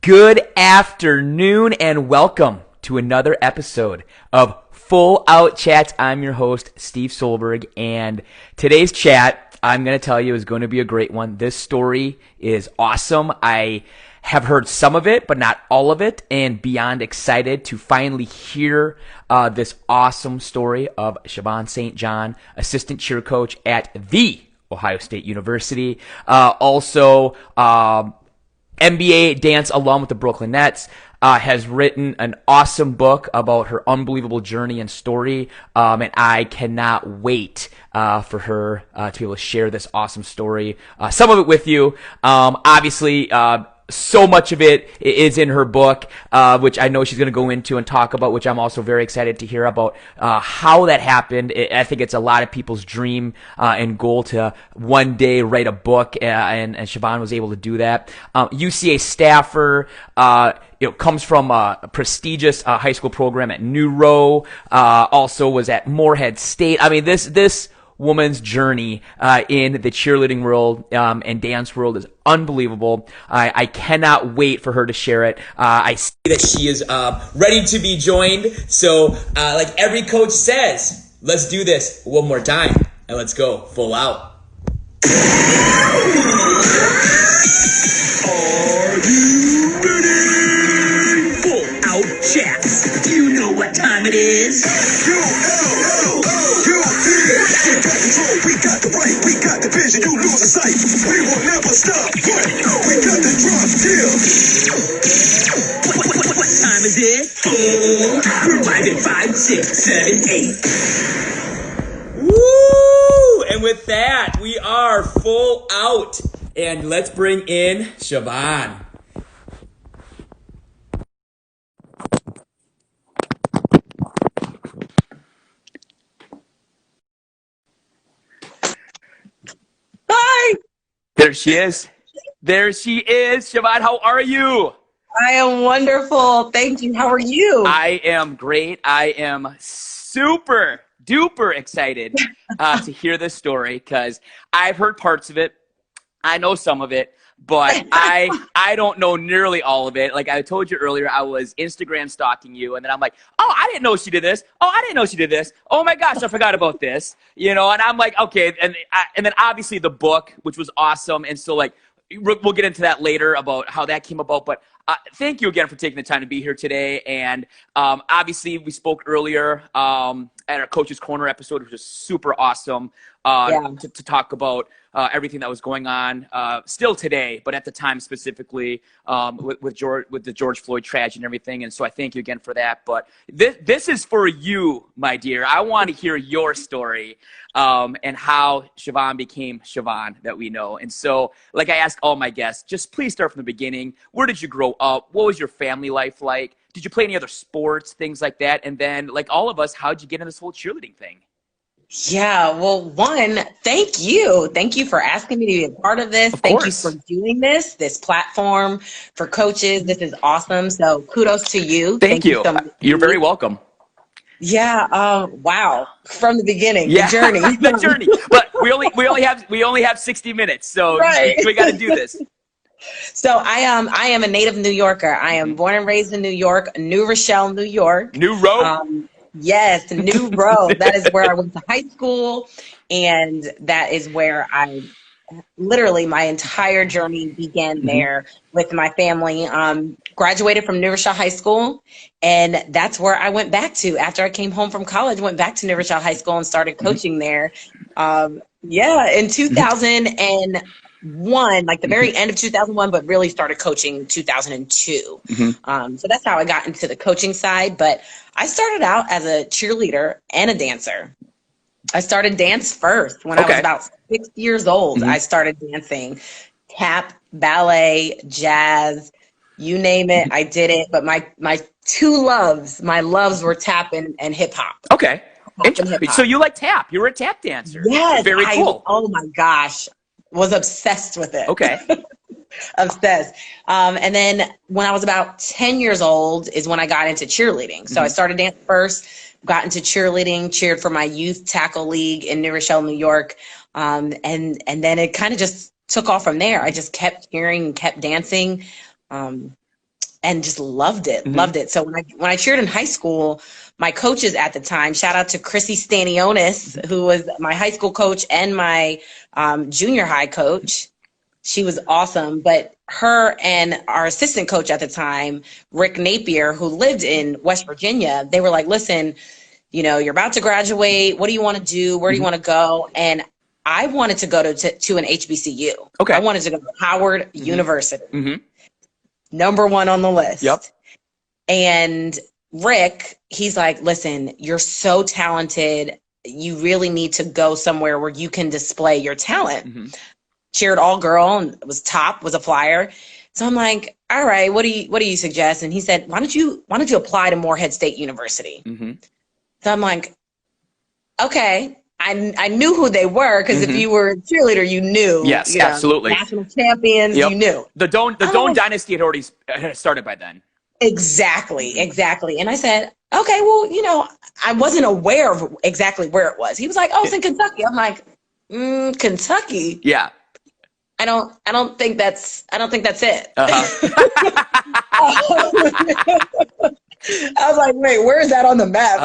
Good afternoon and welcome to another episode of Full Out Chats. I'm your host, Steve Solberg, and today's chat, I'm going to tell you, is going to be a great one. This story is awesome. I have heard some of it, but not all of it, and beyond excited to finally hear this awesome story of Siobhan St. John, assistant cheer coach at the Ohio State University. Also, NBA dance alum with the Brooklynettes, has written an awesome book about her unbelievable journey and story, and I cannot wait for her to be able to share this awesome story, some of it with you. Obviously, so much of it is in her book, which I know she's going to go into and talk about, which I'm also very excited to hear about how that happened. I think it's a lot of people's dream and goal to one day write a book, and Siobhan was able to do that. UCA staffer, comes from a prestigious high school program at New Row, also was at Morehead State. I mean, this woman's journey in the cheerleading world and dance world is unbelievable. I cannot wait for her to share it. I see that she is ready to be joined. So like every coach says, let's do this one more time and let's go full out. Are you ready? Full out chats. Do you know what time it is? We got control, we got the right, we got the vision, you lose the sight. We will never stop. We got the drop deal. What time is it? Rewind it 5, 6, 7, 8. Woo! And with that, we are full out. And let's bring in Siobhan. Hi. There she is. There she is. Siobhan, how are you? I am wonderful. Thank you. How are you? I am great. I am super duper excited to hear this story because I've heard parts of it. I know some of it, but I don't know nearly all of it. Like I told you earlier, I was Instagram stalking you, and then I'm like, oh, I didn't know she did this. Oh, I didn't know she did this. Oh my gosh, I forgot about this. And I'm like, okay, and then obviously the book, which was awesome, and so like we'll get into that later about how that came about. But thank you again for taking the time to be here today. And obviously we spoke earlier at our Coach's Corner episode, which was super awesome to talk about everything that was going on still today, but at the time specifically with the George Floyd tragedy and everything. And so I thank you again for that. But this is for you, my dear. I want to hear your story and how Siobhan became Siobhan that we know. And so like I ask all my guests, just please start from the beginning. Where did you grow up? What was your family life like? Did you play any other sports, things like that? And then like all of us, how'd you get in this whole cheerleading thing? Yeah, well, one, thank you. Thank you for asking me to be a part of this. Thank you for doing this platform for coaches. This is awesome. So kudos to you. Thank you. So much. You're very welcome. Yeah. Wow. From the beginning, the journey. The journey. But we only have 60 minutes. So we got to do this. So I am a native New Yorker. I am born and raised in New York, New Rochelle, New York. New Row. Yes, New Row. That is where I went to high school, and that is where I literally my entire journey began there with my family. Graduated from New Rochelle High School, and that's where I went back to after I came home from college. Went back to New Rochelle High School and started coaching there. In 2001, like the very end of 2001, but really started coaching 2002. So that's how I got into the coaching side. But I started out as a cheerleader and a dancer. I started dance first when I was about 6 years old. I started dancing tap, ballet, jazz, you name it. I did it. But my loves were tap and hip hop. Okay. So you like tap? You were a tap dancer. Yes. Very cool. Oh my gosh. Was obsessed with it. Okay. Obsessed. And then when I was about 10 years old is when I got into cheerleading. So I started dance first, got into cheerleading, cheered for my youth tackle league in New Rochelle, New York. And then it kind of just took off from there. I just kept cheering and kept dancing. and just loved it. So when I cheered in high school, my coaches at the time, shout out to Chrissy Stanionis, who was my high school coach and my junior high coach. She was awesome. But her and our assistant coach at the time, Rick Napier, who lived in West Virginia, they were like, listen, you know, you're about to graduate. What do you want to do? Where do you want to go? And I wanted to go to an HBCU. Okay. I wanted to go to Howard University. Number one on the list. Yep. And Rick, he's like, listen, you're so talented. You really need to go somewhere where you can display your talent. Cheered all girl and was a flyer. So I'm like, all right, what do you suggest? And he said, why don't you apply to Morehead State University? So I'm like, okay. I knew who they were because if you were a cheerleader, you knew. Yes, you know, absolutely. National champions, you knew. The Doan dynasty had already started by then. Exactly. And I said, okay, well, you know, I wasn't aware of exactly where it was. He was like, oh, it's in Kentucky. I'm like, Kentucky? Yeah. I don't think that's it. I was like, wait, where is that on the map?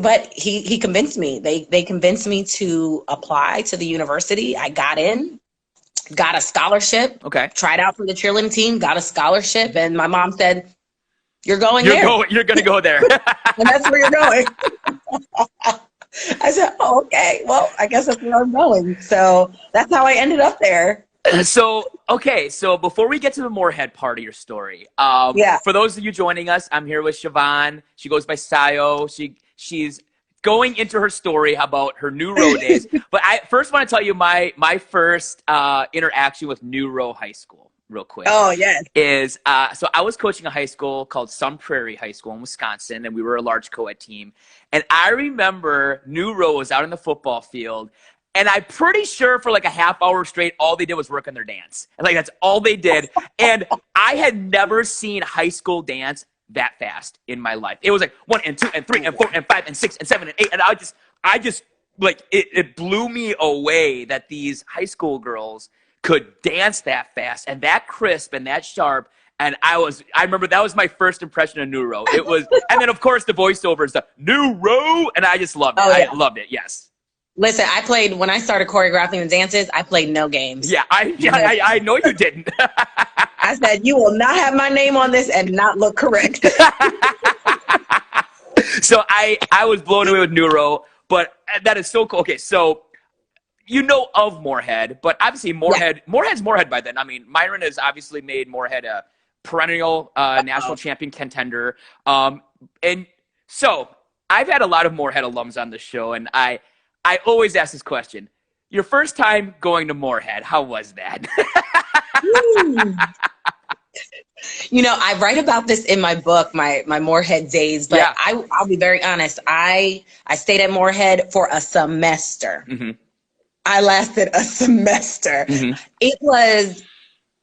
But he convinced me. They convinced me to apply to the university. I got in, got a scholarship. Okay. Tried out for the cheerleading team, got a scholarship, and my mom said, "You're going there. You're going to go there, and that's where you're going." I said, "Oh, okay. Well, I guess that's where I'm going." So that's how I ended up there. So before we get to the Morehead part of your story, for those of you joining us, I'm here with Siobhan. She goes by Sayo. She's going into her story about her New Row days. But I first want to tell you my first interaction with New Row High School real quick. Oh, yes. Is so I was coaching a high school called Sun Prairie High School in Wisconsin, and we were a large co-ed team. And I remember New Row was out in the football field, and I'm pretty sure for like a half hour straight, all they did was work on their dance. And like that's all they did. And I had never seen high school dance that fast in my life. It was like 1 and 2 and 3 and 4 and 5 and 6 and 7 and 8. And I just like it blew me away that these high school girls could dance that fast and that crisp and that sharp. And I remember that was my first impression of New Row. It was, and then of course the voiceover is the New Row, and I just loved it. I loved it. Yes. Listen, when I started choreographing the dances, I played no games. Yeah, I know you didn't. I said, you will not have my name on this and not look correct. So I was blown away with New Row, but that is so cool. Okay, so you know of Morehead, but obviously Morehead's Morehead by then. I mean, Myron has obviously made Morehead a perennial national champion contender. And so I've had a lot of Morehead alums on the show, and I always ask this question. Your first time going to Morehead, how was that? You know, I write about this in my book, my Morehead days, but I'll be very honest. I stayed at Morehead for a semester. I lasted a semester. It was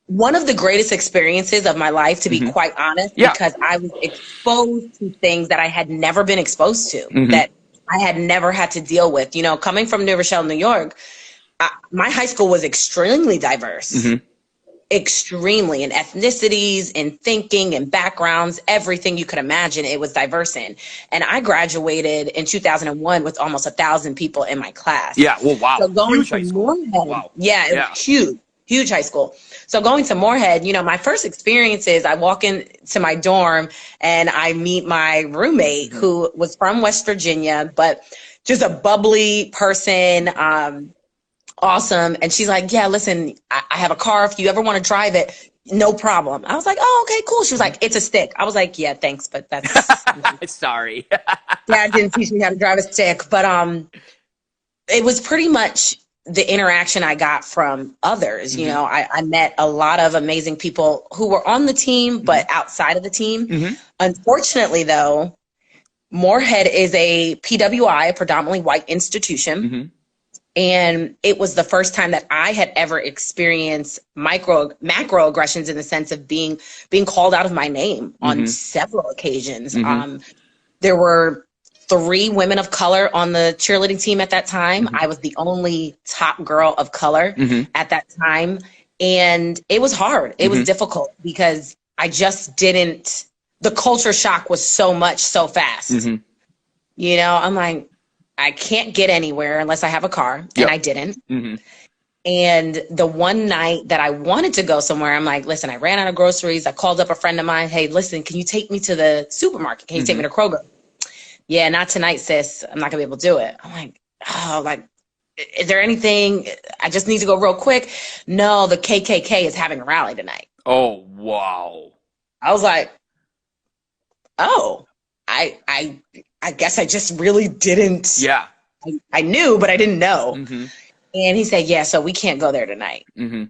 one of the greatest experiences of my life, to be quite honest, because I was exposed to things that I had never been exposed to, that I had never had to deal with. You know, coming from New Rochelle, New York, my high school was extremely diverse. Extremely, in ethnicities, in thinking, in backgrounds, everything you could imagine it was diverse in. And I graduated in 2001 with almost 1,000 people in my class. Yeah, well, wow. So going to Morehead, it was huge high school. So going to Morehead, you know, my first experience is I walk into my dorm and I meet my roommate who was from West Virginia, but just a bubbly person, awesome. And she's like, yeah, listen, I have a car. If you ever want to drive it, no problem. I was like, oh, okay, cool. She was like, it's a stick. I was like, yeah, thanks, but that's sorry. Dad didn't teach me how to drive a stick, but it was pretty much the interaction I got from others. You know, I met a lot of amazing people who were on the team, but outside of the team. Unfortunately, though, Morehead is a PWI, a predominantly white institution. And it was the first time that I had ever experienced macroaggressions in the sense of being called out of my name on several occasions. There were 3 women of color on the cheerleading team at that time. I was the only top girl of color at that time. And it was hard. It was difficult because I just didn't, the culture shock was so much so fast. Mm-hmm. You know, I'm like, I can't get anywhere unless I have a car. Yep. And I didn't. Mm-hmm. And the one night that I wanted to go somewhere, I'm like, listen, I ran out of groceries. I called up a friend of mine. Hey, listen, can you take me to the supermarket? Can you take me to Kroger? Yeah, not tonight, sis. I'm not gonna be able to do it. I'm like, oh, like, is there anything? I just need to go real quick. No, the KKK is having a rally tonight. Oh, wow. I was like, oh, I guess I just really didn't. Yeah. I knew, but I didn't know. Mm-hmm. And he said, yeah, so we can't go there tonight. Mm-hmm.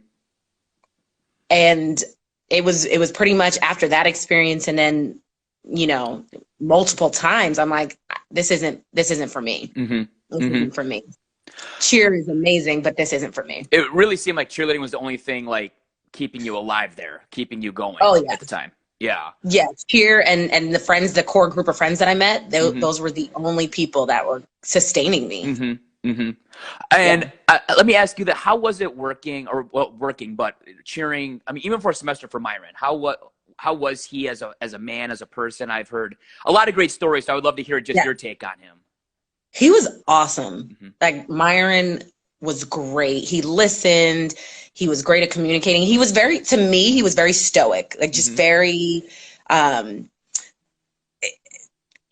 And it was pretty much after that experience, and then, you know, multiple times, I'm like, this isn't for me. Mm-hmm. This isn't for me. Cheer is amazing, but this isn't for me. It really seemed like cheerleading was the only thing like keeping you alive there, keeping you going at the time. Yeah. Yeah, cheer and the friends, the core group of friends that I met, those were the only people that were sustaining me. Mm-hmm. Mm-hmm. And let me ask you that: how was it working, but cheering? I mean, even for a semester for Myron, how was he as a man, as a person? I've heard a lot of great stories, so I would love to hear just your take on him. He was awesome. Mm-hmm. Like, Myron was great. He listened. He was great at communicating. He was very stoic, like just very,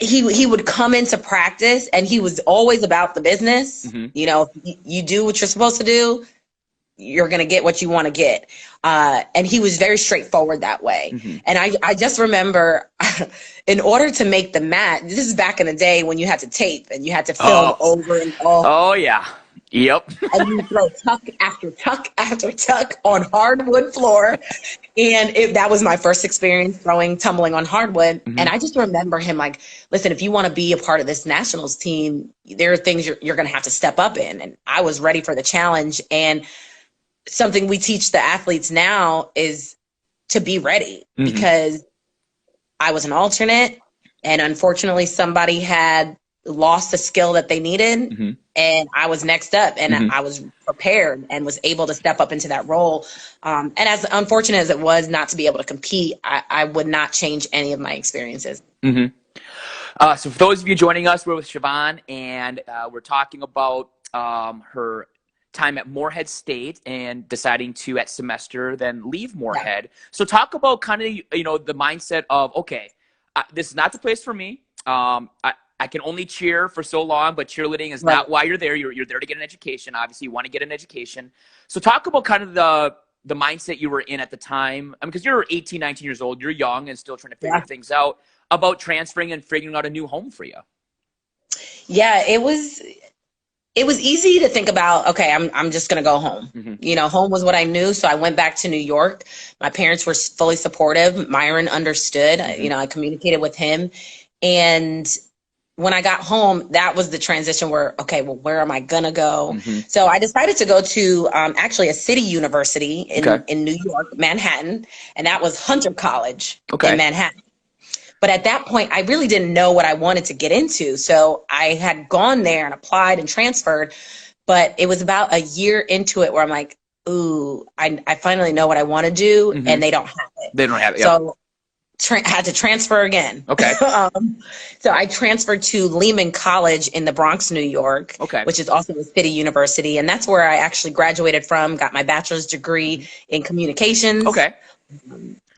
he would come into practice and he was always about the business. Mm-hmm. You know, you do what you're supposed to do, you're going to get what you want to get. And he was very straightforward that way. Mm-hmm. And I just remember in order to make the mat, this is back in the day when you had to tape and you had to film over and over. Oh, yeah. Yep. And you throw tuck after tuck after tuck on hardwood floor. And that was my first experience tumbling on hardwood. Mm-hmm. And I just remember him like, listen, if you want to be a part of this nationals team, there are things you're going to have to step up in. And I was ready for the challenge. And something we teach the athletes now is to be ready, because I was an alternate, and unfortunately somebody had lost the skill that they needed, and I was next up, and I was prepared and was able to step up into that role. And as unfortunate as it was not to be able to compete, I would not change any of my experiences. So for those of you joining us, we're with Siobhan, and we're talking about her time at Morehead State and deciding to at semester then leave Morehead. Yeah. So talk about kind of, you know, the mindset of, okay, this is not the place for me. I can only cheer for so long, but cheerleading is not why you're there. You're there to get an education. Obviously, you want to get an education. So talk about kind of the mindset you were in at the time. I mean, because you're 18, 19 years old. You're young and still trying to figure things out about transferring and figuring out a new home for you. Yeah, it was easy to think about, okay, I'm just going to go home. You know, home was what I knew. So I went back to New York. My parents were fully supportive. Myron understood. You know, I communicated with him. And when I got home, that was the transition where, okay, well, where am I going to go? So I decided to go to actually a city university in New York, Manhattan. And that was Hunter College in Manhattan. But at that point, I really didn't know what I wanted to get into. So I had gone there and applied and transferred. But it was about a year into it where I'm like, ooh, I finally know what I want to do. And they don't have it. They don't have it. So had to transfer again. Okay. So I transferred to Lehman College in the Bronx, New York, which is also a city university. And that's where I actually graduated from, got my bachelor's degree in communications. Okay.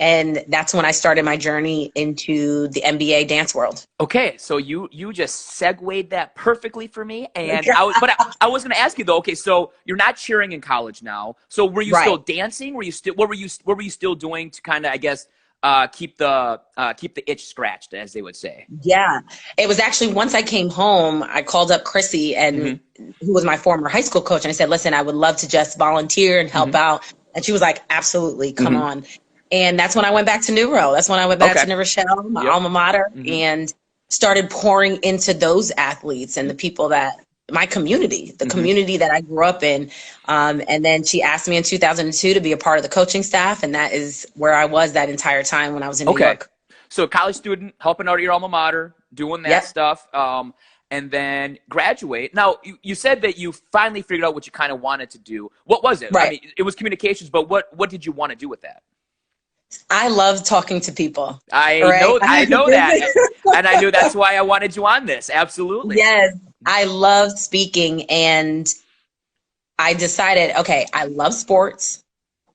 And that's when I started my journey into the NBA dance world. Okay, so you just segued that perfectly for me, and I was going to ask you though. Okay, so you're not cheering in college now. So were you still dancing? Were you still what were you still doing to kind of, I guess, keep the itch scratched, as they would say? Yeah, it was actually once I came home, I called up Chrissy, and who was my former high school coach, and I said, "Listen, I would love to just volunteer and help out." And she was like, "Absolutely, come on." And that's when I went back to New Row. That's when I went back to New Rochelle, my alma mater, and started pouring into those athletes and the people that, my community, the community that I grew up in. And then she asked me in 2002 to be a part of the coaching staff. And that is where I was that entire time when I was in New York. So college student, helping out at your alma mater, doing that stuff. And then graduate. Now, you said that you finally figured out what you kind of wanted to do. What was it? I mean, it was communications, but what did you want to do with that? I love talking to people. I right? know that. And I knew that's why I wanted you on this. Absolutely. Yes, I love speaking, and I decided, okay, I love sports,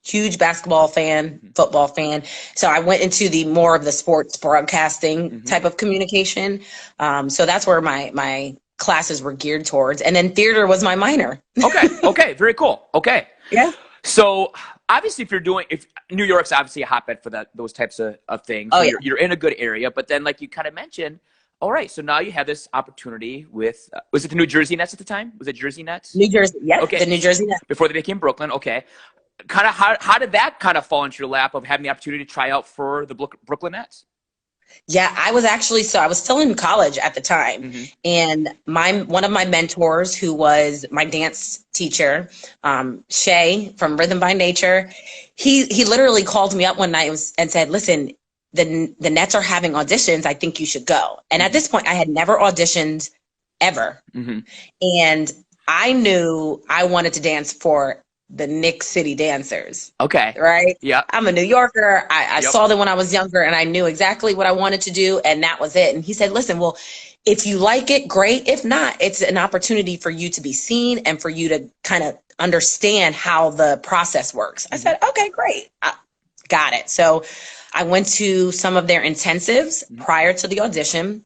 huge basketball fan, football fan. So I went into the more of the sports broadcasting type of communication. So that's where my classes were geared towards. And then theater was my minor. Okay. Very cool. Okay. Yeah. So obviously if New York's obviously a hotbed for those types of things. Oh, so yeah. You're in a good area, but then like you kind of mentioned, all right, so now you have this opportunity with, was it the New Jersey Nets at the time? Was it Jersey Nets? New Jersey. Yes. Okay. The New Jersey Nets. Before they became Brooklyn. Okay. Kind of how did that kind of fall into your lap of having the opportunity to try out for the Brooklynettes? Yeah, I was still in college at the time. And one of my mentors, who was my dance teacher, Shay from Rhythm by Nature, he literally called me up one night and said, listen, the Nets are having auditions. I think you should go. And at this point, I had never auditioned ever. And I knew I wanted to dance for the Nick City Dancers. Okay. Right? Yeah. I'm a New Yorker. I saw them when I was younger, and I knew exactly what I wanted to do, and that was it. And he said, listen, well, if you like it, great. If not, it's an opportunity for you to be seen and for you to kind of understand how the process works. I said, okay, great. Got it. So I went to some of their intensives prior to the audition,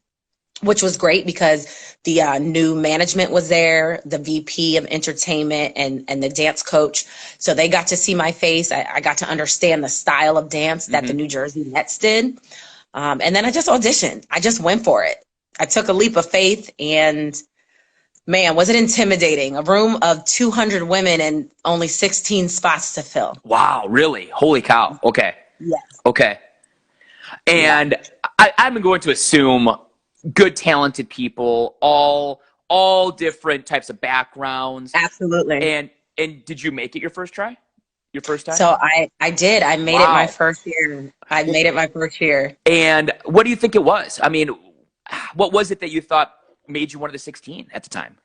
which was great because the new management was there, the VP of entertainment and the dance coach. So they got to see my face. I got to understand the style of dance that the New Jersey Nets did. And then I just auditioned. I just went for it. I took a leap of faith, and man, was it intimidating. A room of 200 women and only 16 spots to fill. Wow, really? Holy cow. Okay. Yes. Okay. And I'm going to assume good, talented people, all different types of backgrounds. Absolutely. And did you make it your first try? Your first time? So I did. I made it my first year. I made it my first year. And what do you think it was? I mean, what was it that you thought made you one of the 16 at the time?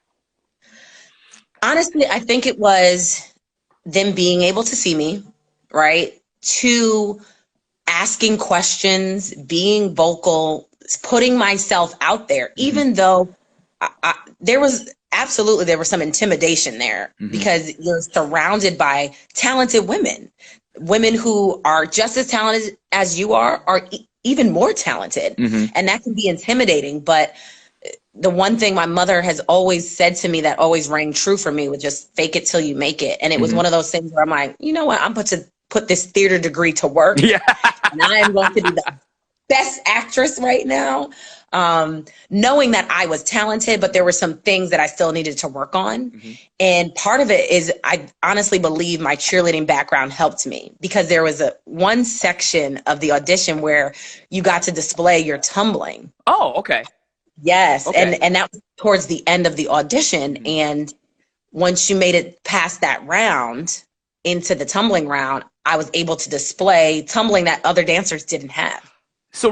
Honestly, I think it was them being able to see me, right? To asking questions, being vocal, putting myself out there, even though there was some intimidation there because you're surrounded by talented women who are just as talented as you are even more talented. And that can be intimidating. But the one thing my mother has always said to me that always rang true for me was just fake it till you make it. And it was one of those things where I'm like, you know what, I'm about to put this theater degree to work. Yeah. And I am going to be the best actress right now. Knowing that I was talented, but there were some things that I still needed to work on. And part of it is I honestly believe my cheerleading background helped me, because there was one section of the audition where you got to display your tumbling. Oh, okay. Yes. Okay. And that was towards the end of the audition. And once you made it past that round into the tumbling round, I was able to display tumbling that other dancers didn't have. So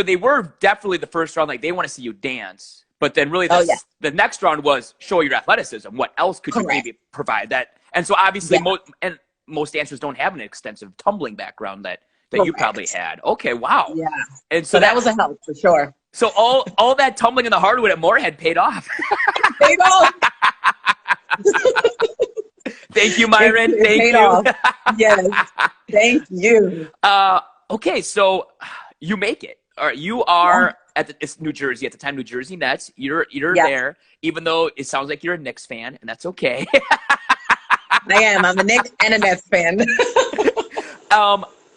they were definitely the first round, like they want to see you dance, but then really the next round was show your athleticism. What else could you maybe provide that? And so obviously most dancers don't have an extensive tumbling background that you probably had. Okay. Wow. Yeah. And so that was a help for sure. So all that tumbling in the hardwood at Morehead paid off. Paid off. Thank you, Myron. Thank you. Yes. Thank you. Okay. So you make it. All right. You are it's New Jersey at the time, New Jersey Nets. You're there, even though it sounds like you're a Knicks fan, and that's okay. I am. I'm a Knicks and a Nets fan.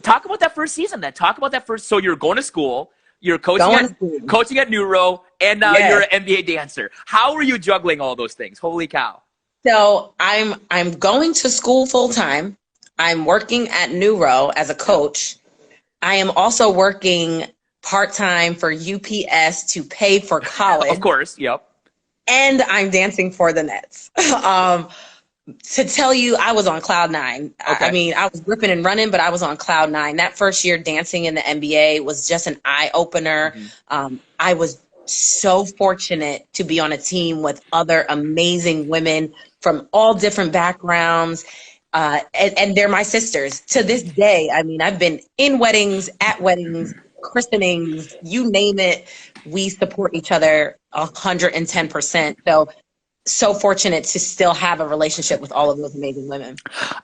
Talk about that first season then. Talk about that first. So you're going to school. You're coaching at New Row, and now you're an NBA dancer. How are you juggling all those things? Holy cow. So I'm going to school full time. I'm working at New Row as a coach. I am also working part-time for UPS to pay for college. Of course, yep. And I'm dancing for the Nets. To tell you, I was on cloud nine. Okay. I mean, I was ripping and running, but I was on cloud nine. That first year dancing in the NBA was just an eye-opener. I was so fortunate to be on a team with other amazing women from all different backgrounds. And they're my sisters to this day. I mean, I've been in weddings, at weddings, christenings, you name it. We support each other 110%. So fortunate to still have a relationship with all of those amazing women.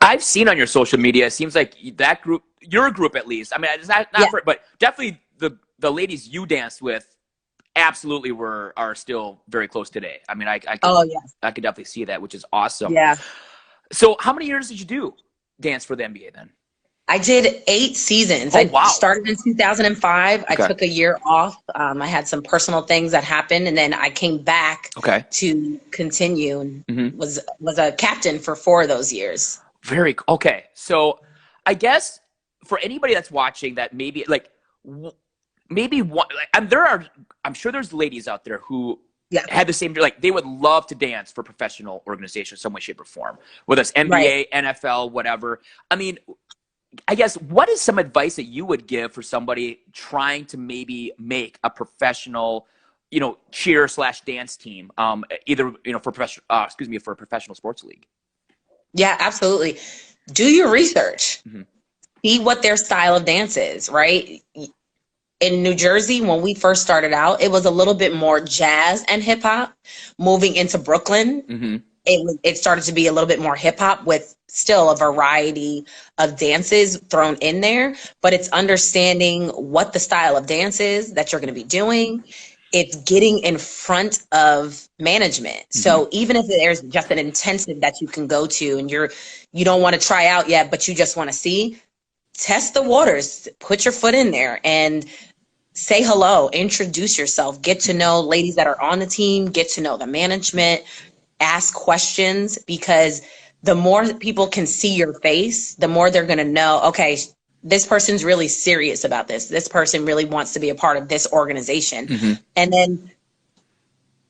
I've seen on your social media, it seems like that group, your group at least, I mean, it's not for, but definitely the ladies you danced with absolutely are still very close today. I mean, I could definitely see that, which is awesome. Yeah. So how many years did you do dance for the NBA then? I did 8 seasons. Oh, wow. I started in 2005. I took a year off. I had some personal things that happened, and then I came back to continue and was a captain for 4 of those years. Okay. So I guess for anybody that's watching that maybe I'm sure there's ladies out there who had the same, like they would love to dance for professional organizations some way, shape, or form, whether it's NBA, NFL, whatever. I mean, I guess what is some advice that you would give for somebody trying to maybe make a professional, cheer/dance team, either for a professional sports league? Yeah, absolutely. Do your research. See what their style of dance is, right? In New Jersey, when we first started out, it was a little bit more jazz and hip hop. Moving into Brooklyn, it started to be a little bit more hip hop with still a variety of dances thrown in there. But it's understanding what the style of dance is that you're going to be doing. It's getting in front of management. So even if there's just an intensive that you can go to and you don't want to try out yet, but you just want to see, test the waters, put your foot in there and say hello, introduce yourself, get to know ladies that are on the team, get to know the management, ask questions, because the more people can see your face, the more they're going to know, okay, this person's really serious about this. This person really wants to be a part of this organization. And then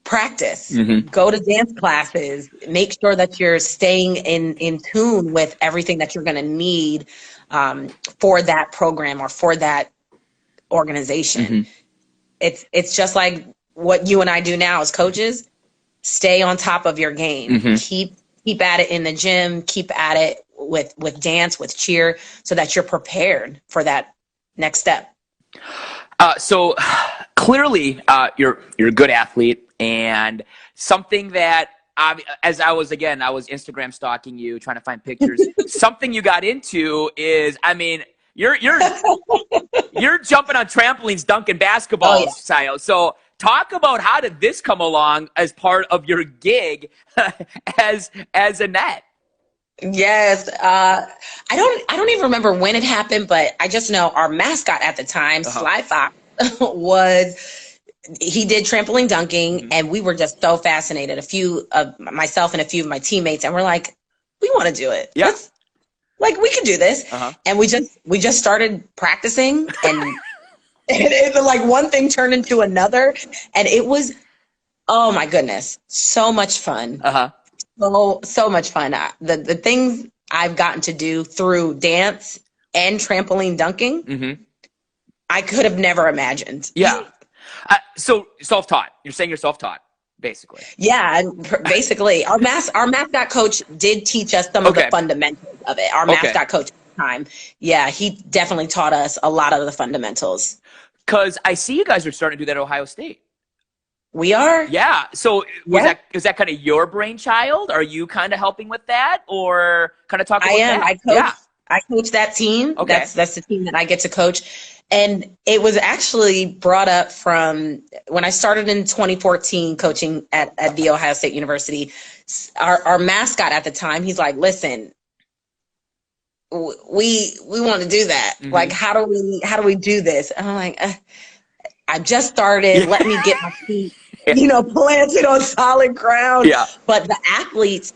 practice, go to dance classes, make sure that you're staying in tune with everything that you're going to need for that program or for that organization. It's just like what you and I do now as coaches. Stay on top of your game. Keep at it in the gym. Keep at it with dance, with cheer, so that you're prepared for that next step. So clearly, you're a good athlete, and something that as I was Instagram stalking you, trying to find pictures. Something you got into is, I mean, you're jumping on trampolines, dunking basketball style. So talk about how did this come along as part of your gig as a net? Yes. I don't even remember when it happened, but I just know our mascot at the time, Sly Fox, he did trampoline dunking, and we were just so fascinated. A few of myself and a few of my teammates, and we're like, we want to do it. Yeah. We can do this. And we just started practicing, and like one thing turned into another, and it was, oh my goodness, so much fun. So much fun. The things I've gotten to do through dance and trampoline dunking, I could have never imagined. Yeah. So self-taught. You're saying you're self-taught, basically. Yeah, and basically, our mascot coach did teach us some of the fundamentals of it. Our mascot coach at the time, he definitely taught us a lot of the fundamentals. Because I see you guys are starting to do that at Ohio State. We are. Yeah. So is that kind of your brainchild? Are you kind of helping with that, or kind of talking about that? I coach that team. Okay. That's the team that I get to coach. And it was actually brought up from when I started in 2014 coaching at The Ohio State University. Our mascot at the time, he's like, listen, we want to do that. Like, how do we do this? And I'm like, I just started. Let me get my feet, planted on solid ground. Yeah. But the athletes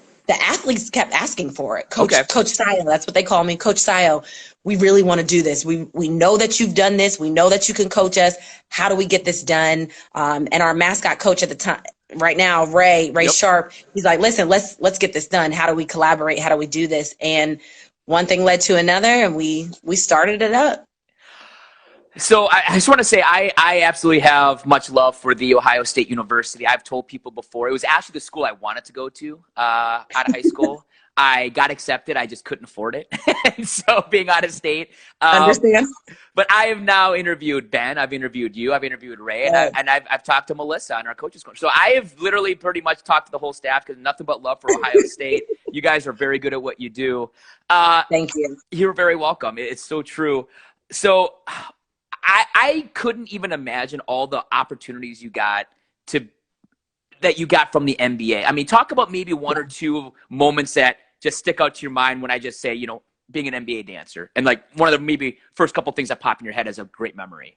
kept asking for it. Coach Sayo, that's what they call me, Coach Sayo. We really want to do this. We know that you've done this. We know that you can coach us. How do we get this done? And our mascot coach at the time, right now, Ray Sharp, he's like, listen, let's get this done. How do we collaborate? How do we do this? And one thing led to another, and we started it up. So I just want to say I absolutely have much love for The Ohio State University. I've told people before, it was actually the school I wanted to go to out of high school. I got accepted. I just couldn't afford it. And so being out of state. Understand? But I have now interviewed Ben. I've interviewed you. I've interviewed Ray. And I've talked to Melissa on our coaches corner. So I have literally pretty much talked to the whole staff because nothing but love for Ohio State. You guys are very good at what you do. Thank you. You're very welcome. It's so true. So I couldn't even imagine all the opportunities that you got from the NBA. I mean, talk about maybe one or two moments that just stick out to your mind when I just say, being an NBA dancer, and like one of the maybe first couple things that pop in your head as a great memory.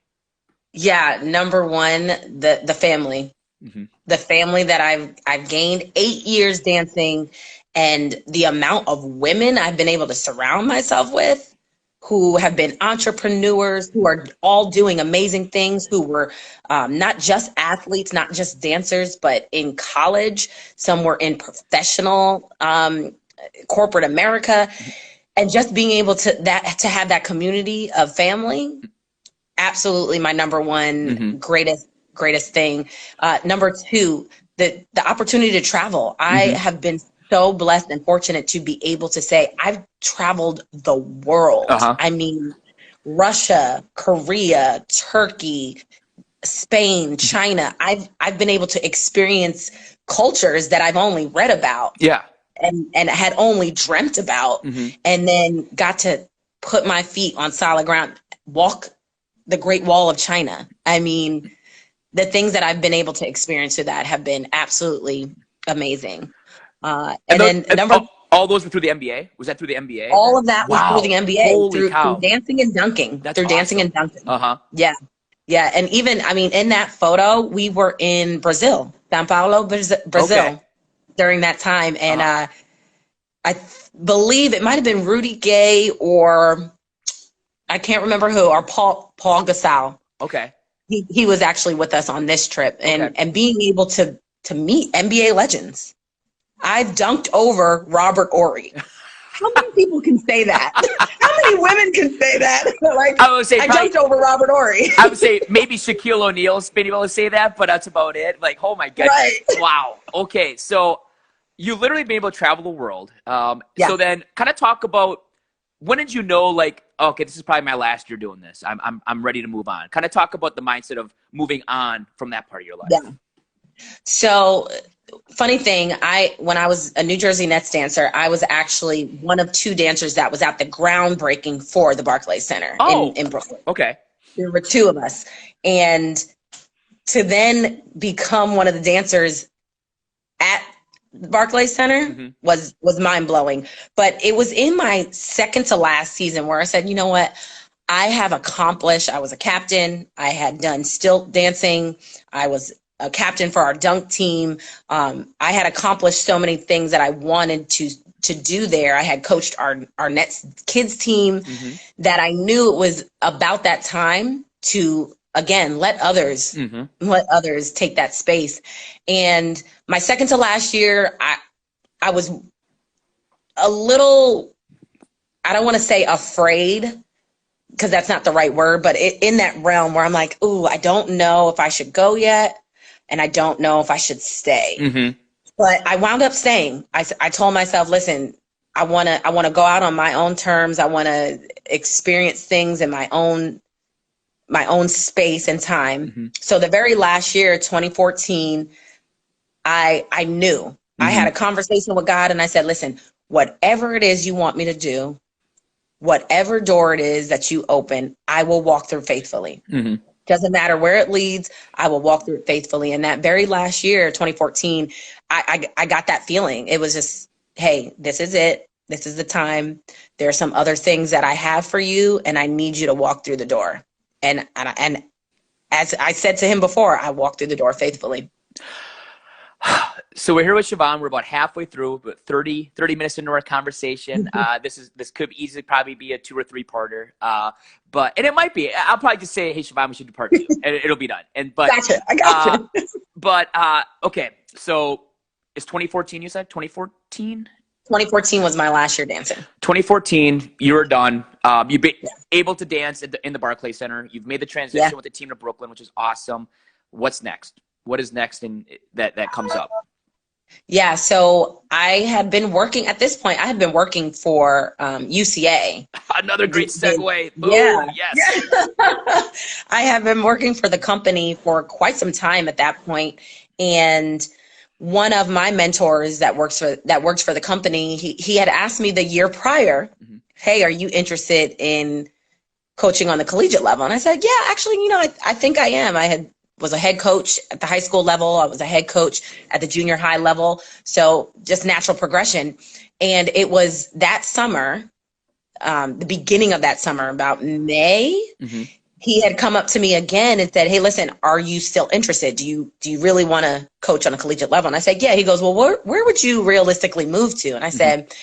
Yeah, number one, the family, the family that I've gained 8 years dancing, and the amount of women I've been able to surround myself with, who have been entrepreneurs, who are all doing amazing things, who were not just athletes, not just dancers, but in college. Some were in professional corporate America. And just being able to have that community of family, absolutely my number one greatest thing. Number two, the opportunity to travel. I have been so blessed and fortunate to be able to say I've traveled the world. I mean, Russia, Korea, Turkey, Spain, China. I've been able to experience cultures that I've only read about. Yeah. And had only dreamt about, and then got to put my feet on solid ground, walk the Great Wall of China. I mean, the things that I've been able to experience through that have been absolutely amazing. And then all those were through the NBA? Was that through the NBA? All of that was through the NBA, through dancing and dunking. That's through awesome. Dancing and dunking. Yeah. Yeah. And even, I mean, in that photo, we were in Brazil, São Paulo, Brazil. Okay. During that time. And I believe it might have been Rudy Gay, or I can't remember who, or Paul Gasol. Okay. He was actually with us on this trip, and being able to meet NBA legends. I've dunked over Robert Horry. How many people can say that? How many women can say that? Like, I would say I jumped over Robert Horry. I would say maybe Shaquille O'Neal's been able to say that, but that's about it. Like, oh my goodness. Right. Wow. Okay. So you've literally been able to travel the world. Yeah. So then kind of talk about, when did you know, like, okay, this is probably my last year doing this. I'm ready to move on. Kind of talk about the mindset of moving on from that part of your life. Yeah. So funny thing, when I was a New Jersey Nets dancer, I was actually one of two dancers that was at the groundbreaking for the Barclays Center in Brooklyn. Okay. There were two of us. And to then become one of the dancers at Barclays Center was mind blowing. But it was in my second to last season where I said, you know what? I have accomplished. I was a captain. I had done stilt dancing. I was a captain for our dunk team. I had accomplished so many things that I wanted to do there. I had coached our Nets kids team, that I knew it was about that time to, again, let others take that space. And my second to last year, I was a little, I don't want to say afraid, because that's not the right word, but in that realm where I'm like, ooh, I don't know if I should go yet, and I don't know if I should stay. But I wound up staying. I told myself, listen, I want to go out on my own terms. I want to experience things in my own space and time. So the very last year, 2014, I knew. I had a conversation with God, and I said, listen, whatever it is you want me to do, whatever door it is that you open, I will walk through faithfully. Doesn't matter where it leads, I will walk through it faithfully. And that very last year, 2014, I got that feeling. It was just, hey, this is it. This is the time. There are some other things that I have for you, and I need you to walk through the door. And as I said to him before, I walked through the door faithfully. So we're here with Siobhan. We're about halfway through, but 30 minutes into our conversation. This could easily probably be a 2 or 3 parter. And it might be. I'll probably just say, hey, Siobhan, we should do part 2, and it'll be done. Gotcha. I gotcha. Okay. So it's 2014, you said? 2014? 2014 was my last year dancing. 2014, you were done. You've been able to dance in the Barclays Center. You've made the transition with the team to Brooklyn, which is awesome. What's next? What is next in that comes up? Yeah, so I had been working at this point. I had been working for UCA. Another great segue. Yeah. Boom. Yes. I have been working for the company for quite some time at that point, and one of my mentors that works for the company, he had asked me the year prior, "Hey, are you interested in coaching on the collegiate level?" And I said, "Yeah, actually, I think I am." Was a head coach at the high school level. I was a head coach at the junior high level. So just natural progression. And it was that summer, the beginning of that summer, about May, he had come up to me again and said, "Hey, listen, are you still interested? Do you really want to coach on a collegiate level?" And I said, "Yeah." He goes, "Well, where would you realistically move to?" And I said,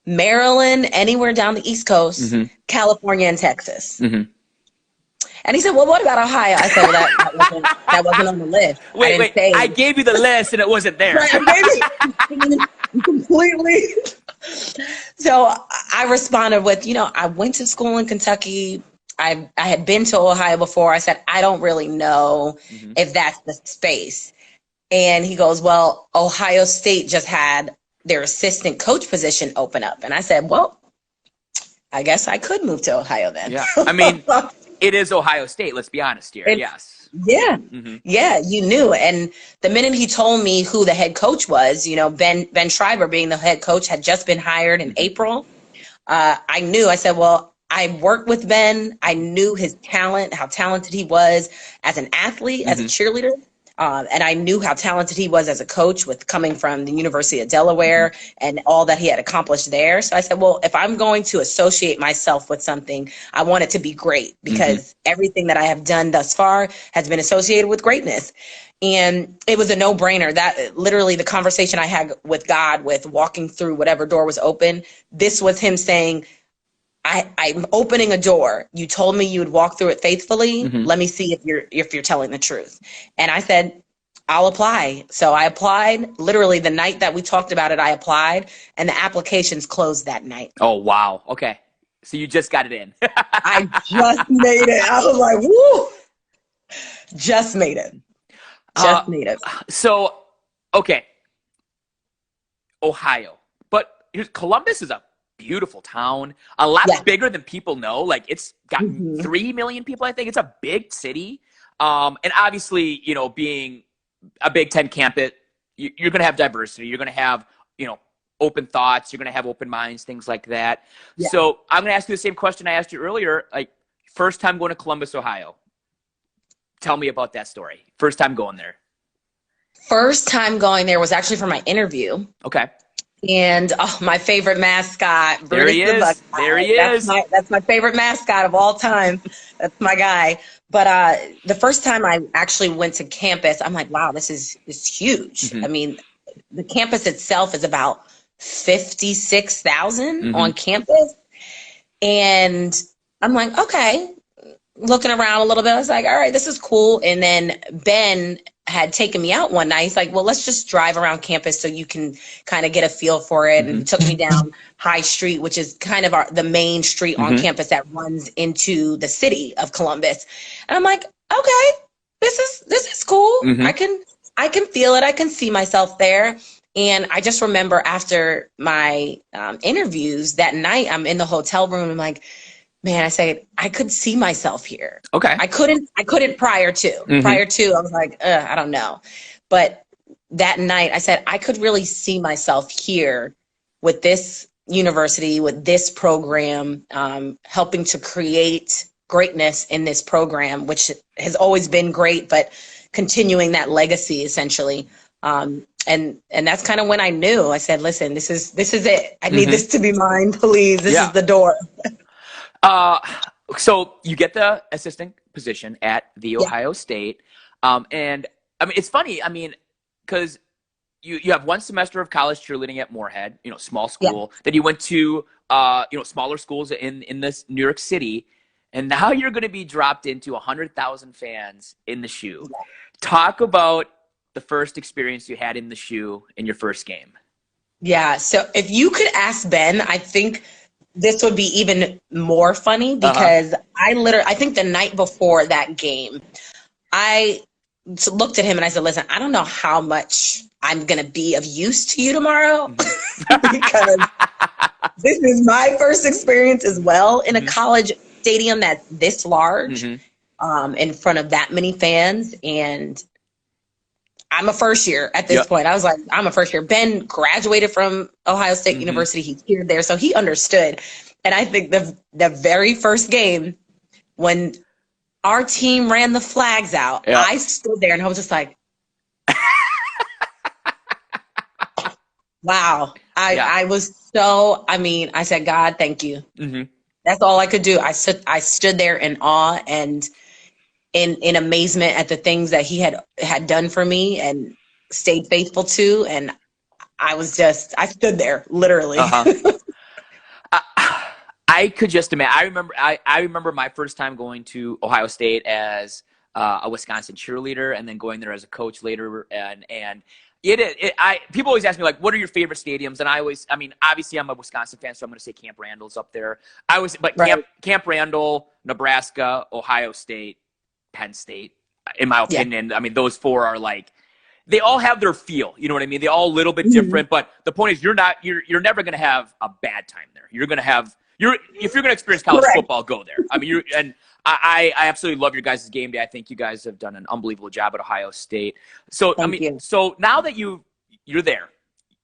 "Maryland, anywhere down the East Coast, California and Texas." And he said, "Well, what about Ohio?" I said, "Well, that wasn't on the list." Wait. I gave you the list and it wasn't there. Right, maybe completely. So I responded with, I went to school in Kentucky. I had been to Ohio before. I said, "I don't really know if that's the space." And he goes, "Well, Ohio State just had their assistant coach position open up." And I said, "Well, I guess I could move to Ohio then." Yeah. I mean, it is Ohio State. Let's be honest here. Yes. Yeah. Yeah, you knew. And the minute he told me who the head coach was, Ben Schreiber being the head coach had just been hired in April. I knew. I said, well, I worked with Ben. I knew his talent, how talented he was as an athlete, as a cheerleader. And I knew how talented he was as a coach with coming from the University of Delaware and all that he had accomplished there. So I said, well, if I'm going to associate myself with something, I want it to be great because everything that I have done thus far has been associated with greatness. And it was a no-brainer. That literally the conversation I had with God, with walking through whatever door was open, this was him saying, I'm opening a door. You told me you would walk through it faithfully. Let me see if you're telling the truth. And I said, I'll apply. So I applied. Literally the night that we talked about it, I applied, and the applications closed that night. Oh, wow. Okay. So you just got it in. I just made it. I was like, woo! Just made it. Just made it. So, okay. Ohio. But Columbus is a beautiful town, a lot bigger than people know. Like, it's got 3 million people, I think. It's a big city. And obviously, being a Big Ten campus, you're going to have diversity. You're going to have, open thoughts. You're going to have open minds, things like that. Yeah. So I'm going to ask you the same question I asked you earlier. Like, first time going to Columbus, Ohio. Tell me about that story. First time going there. First time going there was actually for my interview. Okay. And my favorite mascot, there he is. There he is. That's my favorite mascot of all time. That's my guy. But the first time I actually went to campus, I'm like, wow, this is huge. I mean, the campus itself is about 56,000 on campus. And I'm like, okay, looking around a little bit. I was like, all right, this is cool. And then Ben had taken me out one night. He's like, well, let's just drive around campus so you can kind of get a feel for it. And he took me down High Street, which is kind of the main street on campus that runs into the city of Columbus. And I'm like, okay, this is cool. I can feel it. I can see myself there. And I just remember after my interviews that night, I'm in the hotel room. I'm like, man, I say I could see myself here. Okay. I couldn't prior to. Prior to, I was like, I don't know. But that night I said I could really see myself here with this university, with this program, helping to create greatness in this program, which has always been great, but continuing that legacy essentially. And that's kind of when I knew. I said, listen, this is it. I need this to be mine, please. This is the door. So you get the assistant position at the Ohio State. And I mean, it's funny. I mean, cause you have one semester of college cheerleading at Morehead, small school. Then you went to, smaller schools in this New York City. And now you're going to be dropped into 100,000 fans in the shoe. Talk about the first experience you had in the shoe in your first game. Yeah. So if you could ask Ben, I think this would be even more funny because I think the night before that game, I looked at him and I said, listen, I don't know how much I'm going to be of use to you tomorrow because this is my first experience as well in a college stadium that's this large, in front of that many fans. And I'm a first year at this point. I was like, I'm a first year. Ben graduated from Ohio State University. He cheered there. So he understood. And I think the very first game when our team ran the flags out, I stood there and I was just like, wow. I was so, I said, God, thank you. That's all I could do. I stood there in awe and in amazement at the things that he had done for me and stayed faithful to. And I stood there literally. I could just imagine. I remember my first time going to Ohio State as a Wisconsin cheerleader, and then going there as a coach later. And people always ask me, like, what are your favorite stadiums? And obviously I'm a Wisconsin fan, so I'm going to say Camp Randall's up there. Camp Randall, Nebraska, Ohio State, Penn State, in my opinion. I mean, those four are like, they all have their feel. You know what I mean? They're all a little bit different, but the point is you're never going to have a bad time there. You're going to have, if you're going to experience college football, go there. I mean, I absolutely love your guys' game day. I think you guys have done an unbelievable job at Ohio State. So, so now that you're there,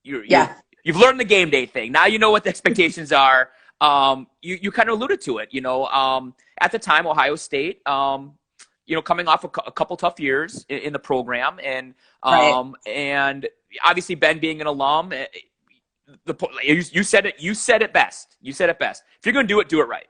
you've learned the game day thing. Now you know what the expectations are. You kind of alluded to it, at the time, Ohio State, coming off a couple tough years in the program, and and obviously Ben being an alum, you said it best. If you're going to do it right.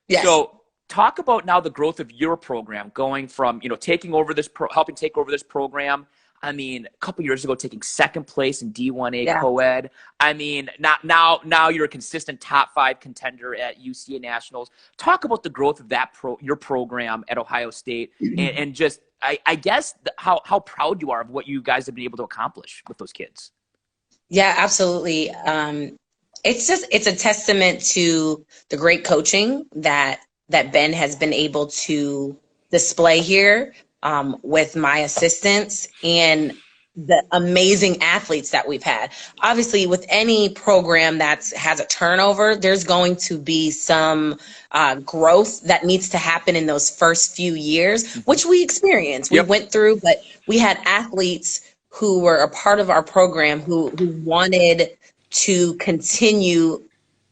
Yes. So talk about now the growth of your program, going from taking over helping take over this program. I mean, a couple years ago, taking second place in D1A co-ed. I mean, now you're a consistent top 5 contender at UCA Nationals. Talk about the growth of your program at Ohio State, and just, I guess, how proud you are of what you guys have been able to accomplish with those kids. Yeah, absolutely. It's a testament to the great coaching that Ben has been able to display here. With my assistants and the amazing athletes that we've had. Obviously, with any program that has a turnover, there's going to be some growth that needs to happen in those first few years, which we experienced. We went through, but we had athletes who were a part of our program who wanted to continue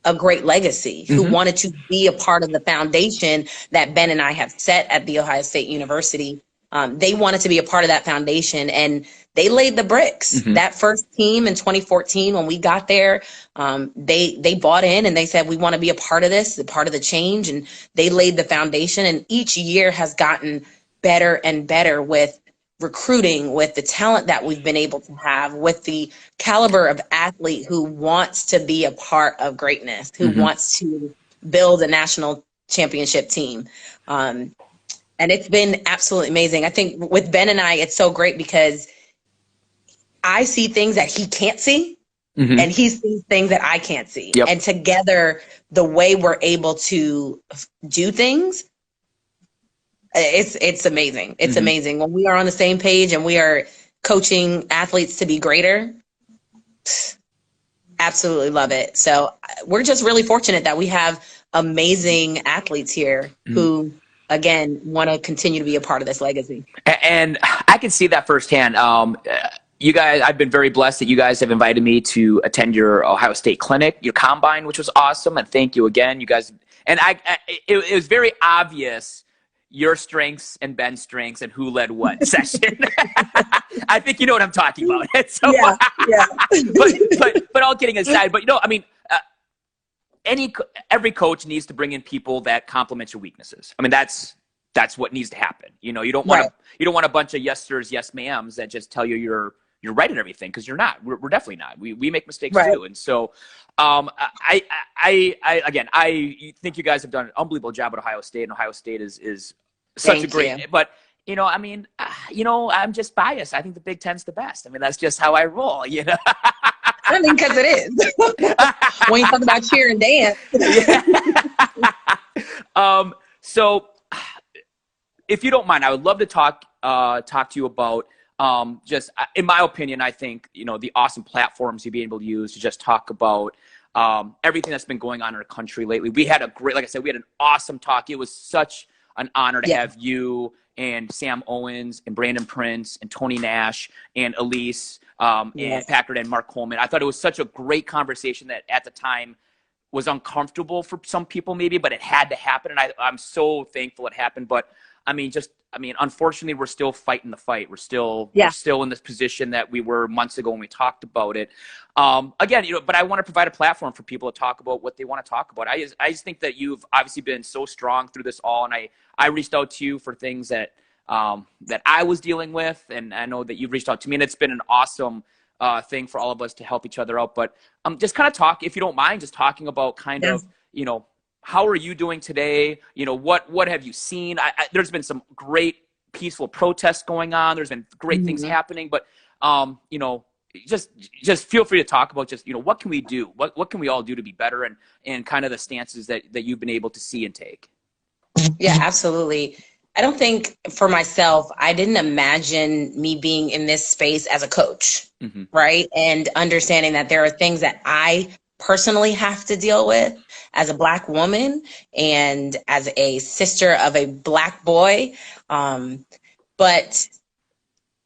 a great legacy, who wanted to be a part of the foundation that Ben and I have set at The Ohio State University. They wanted to be a part of that foundation, and they laid the bricks. That first team in 2014, when we got there, they bought in and they said, we want to be a part of this, a part of the change. And they laid the foundation, and each year has gotten better and better with recruiting, with the talent that we've been able to have, with the caliber of athlete who wants to be a part of greatness, who wants to build a national championship team. And it's been absolutely amazing. I think with Ben and I, it's so great because I see things that he can't see, and he sees things that I can't see. And together, the way we're able to do things, it's amazing. It's amazing. When we are on the same page and we are coaching athletes to be greater, absolutely love it. So we're just really fortunate that we have amazing athletes here who, again, want to continue to be a part of this legacy. And I can see that firsthand. You guys, I've been very blessed that you guys have invited me to attend your Ohio State clinic, your combine, which was awesome. And thank you again, you guys. And it was very obvious your strengths and Ben's strengths and who led what session. I think you know what I'm talking about. So, but all kidding aside, but every coach needs to bring in people that complement your weaknesses. I mean, that's what needs to happen. You don't want a bunch of yes sirs, yes ma'ams that just tell you you're right at everything, because you're not. We're definitely not. We make mistakes too. And so, I think you guys have done an unbelievable job at Ohio State, and Ohio State is such a great. But I'm just biased. I think the Big Ten's the best. I mean, that's just how I roll. I mean, because it is. When you talk about cheer and dance. So if you don't mind, I would love to talk talk to you about just, in my opinion, I think, the awesome platforms you've been able to use to just talk about everything that's been going on in our country lately. We had like I said, we had an awesome talk. It was such an honor to have you and Sam Owens and Brandon Prince and Tony Nash and Elise and Packard and Mark Coleman. I thought it was such a great conversation that at the time was uncomfortable for some people maybe, but it had to happen. And I'm so thankful it happened. But unfortunately, we're still fighting the fight. We're still in this position that we were months ago when we talked about it. Again, but I want to provide a platform for people to talk about what they want to talk about. I just think that you've obviously been so strong through this all, and I reached out to you for things that I was dealing with, and I know that you've reached out to me, and it's been an awesome thing for all of us to help each other out. But just kind of talk, if you don't mind, just talking about kind of, how are you doing today? What have you seen? There's been some great peaceful protests going on. There's been great things happening, but just feel free to talk about just, what can we do? What can we all do to be better, and kind of the stances that you've been able to see and take? Yeah, absolutely. I don't think for myself, I didn't imagine me being in this space as a coach, right? And understanding that there are things that I personally have to deal with as a Black woman and as a sister of a Black boy. But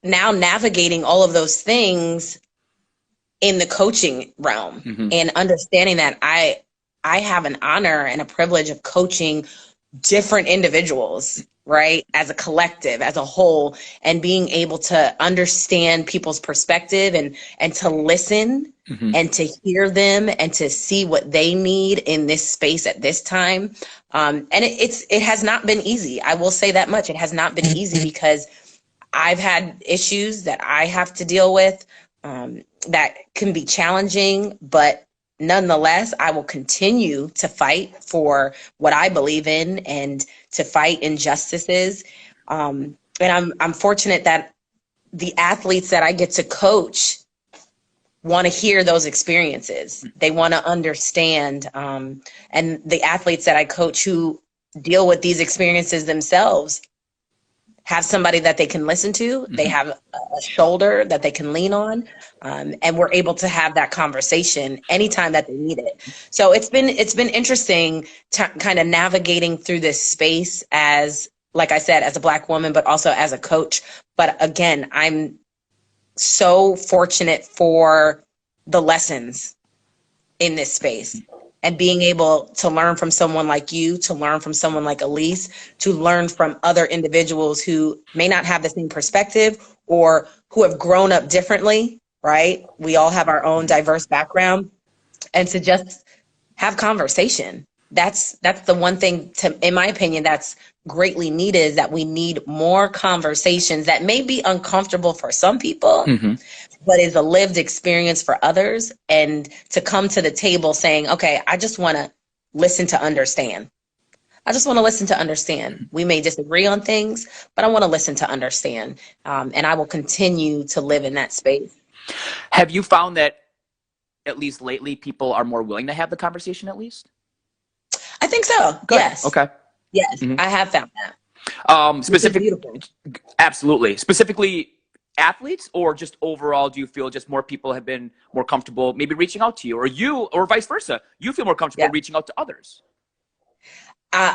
now navigating all of those things in the coaching realm and understanding that I have an honor and a privilege of coaching different individuals, right? As a collective, as a whole, and being able to understand people's perspective and to listen and to hear them and to see what they need in this space at this time. And it has not been easy. I will say that much. It has not been easy because I've had issues that I have to deal with that can be challenging, but nonetheless, I will continue to fight for what I believe in and to fight injustices. And I'm fortunate that the athletes that I get to coach want to hear those experiences. They want to understand. And the athletes that I coach who deal with these experiences themselves have somebody that they can listen to. They have a shoulder that they can lean on. And we're able to have that conversation anytime that they need it. So it's been interesting kind of navigating through this space as, like I said, as a Black woman, but also as a coach. But again, I'm so fortunate for the lessons in this space and being able to learn from someone like you, to learn from someone like Elise, to learn from other individuals who may not have the same perspective or who have grown up differently, right? We all have our own diverse background, and to just have conversation. That's the one thing, in my opinion, that's greatly needed, is that we need more conversations that may be uncomfortable for some people, but is a lived experience for others. And to come to the table saying, okay, I just want to listen to understand. I just want to listen to understand. We may disagree on things, but I want to listen to understand. And I will continue to live in that space. Have you found that, at least lately, people are more willing to have the conversation at least? I think so. Good. Yes. Okay. Yes, I have found that. Absolutely. Specifically athletes, or just overall, do you feel just more people have been more comfortable maybe reaching out to you, or vice versa? You feel more comfortable reaching out to others?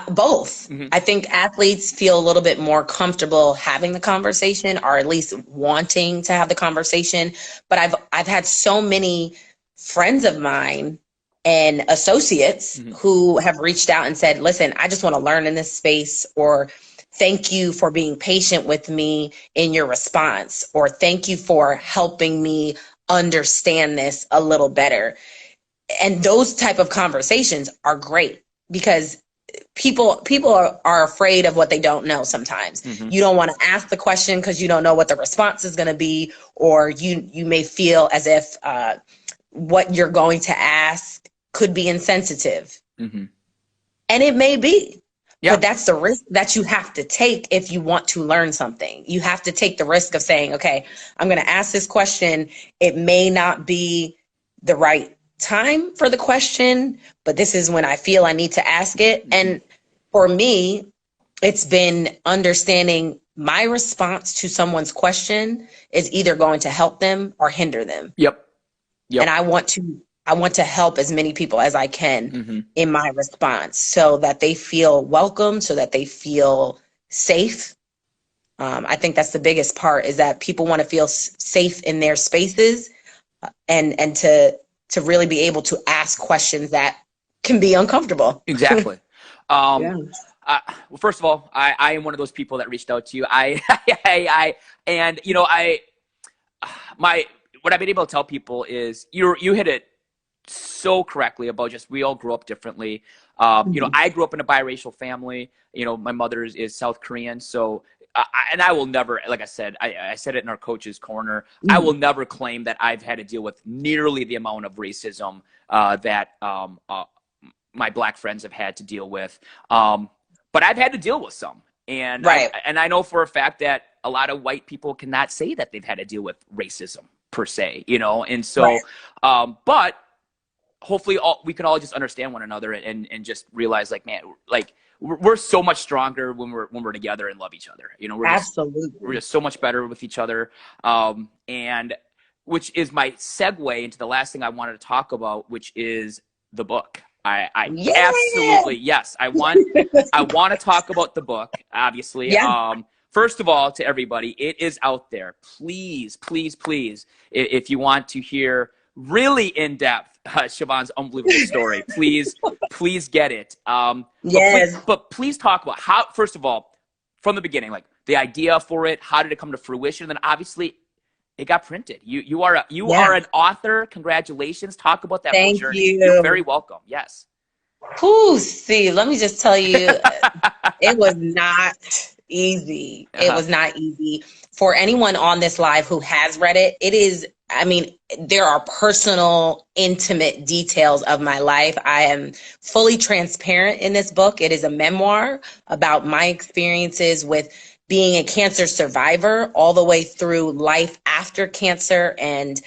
Both. I think athletes feel a little bit more comfortable having the conversation, or at least wanting to have the conversation. But I've had so many friends of mine and associates who have reached out and said, listen, I just want to learn in this space, or thank you for being patient with me in your response, or thank you for helping me understand this a little better. And those type of conversations are great, because people are afraid of what they don't know sometimes. You don't want to ask the question because you don't know what the response is going to be, or you may feel as if what you're going to ask could be insensitive. And it may be. But that's the risk that you have to take if you want to learn something. You have to take the risk of saying, okay, I'm going to ask this question. It may not be the right time for the question, but this is when I feel I need to ask it. And for me, it's been understanding my response to someone's question is either going to help them or hinder them. Yep. And I want to help as many people as I can in my response, so that they feel welcome, so that they feel safe. I think that's the biggest part, is that people want to feel safe in their spaces, and to really be able to ask questions that can be uncomfortable. Exactly. Yeah. Well, first of all, I am one of those people that reached out to you. What I've been able to tell people is you hit it so correctly about just, we all grew up differently. I grew up in a biracial family. My mother is South Korean. So, and I will never, like I said it in our coach's corner, I will never claim that I've had to deal with nearly the amount of racism that my Black friends have had to deal with. But I've had to deal with some. And right. I know for a fact that a lot of white people cannot say that they've had to deal with racism per se, and so, right. But hopefully we can all just understand one another and just realize, like, man, like, we're so much stronger when we're together and love each other. Absolutely. We're just so much better with each other. And which is my segue into the last thing I wanted to talk about, which is the book. I absolutely, yes. I want to talk about the book, obviously. Yeah. First of all, to everybody, it is out there. Please, please, please, if you want to hear really in-depth Siobhan's unbelievable story, please get it. Yes. But please talk about how, first of all, from the beginning, like the idea for it, how did it come to fruition? And then obviously it got printed. You are an author. Congratulations. Talk about that whole journey. You. You're very welcome. Yes. See, let me just tell you, it was not easy. It was not easy. For anyone on this live who has read it, it is, there are personal, intimate details of my life. I am fully transparent in this book. It is a memoir about my experiences with being a cancer survivor all the way through life after cancer, and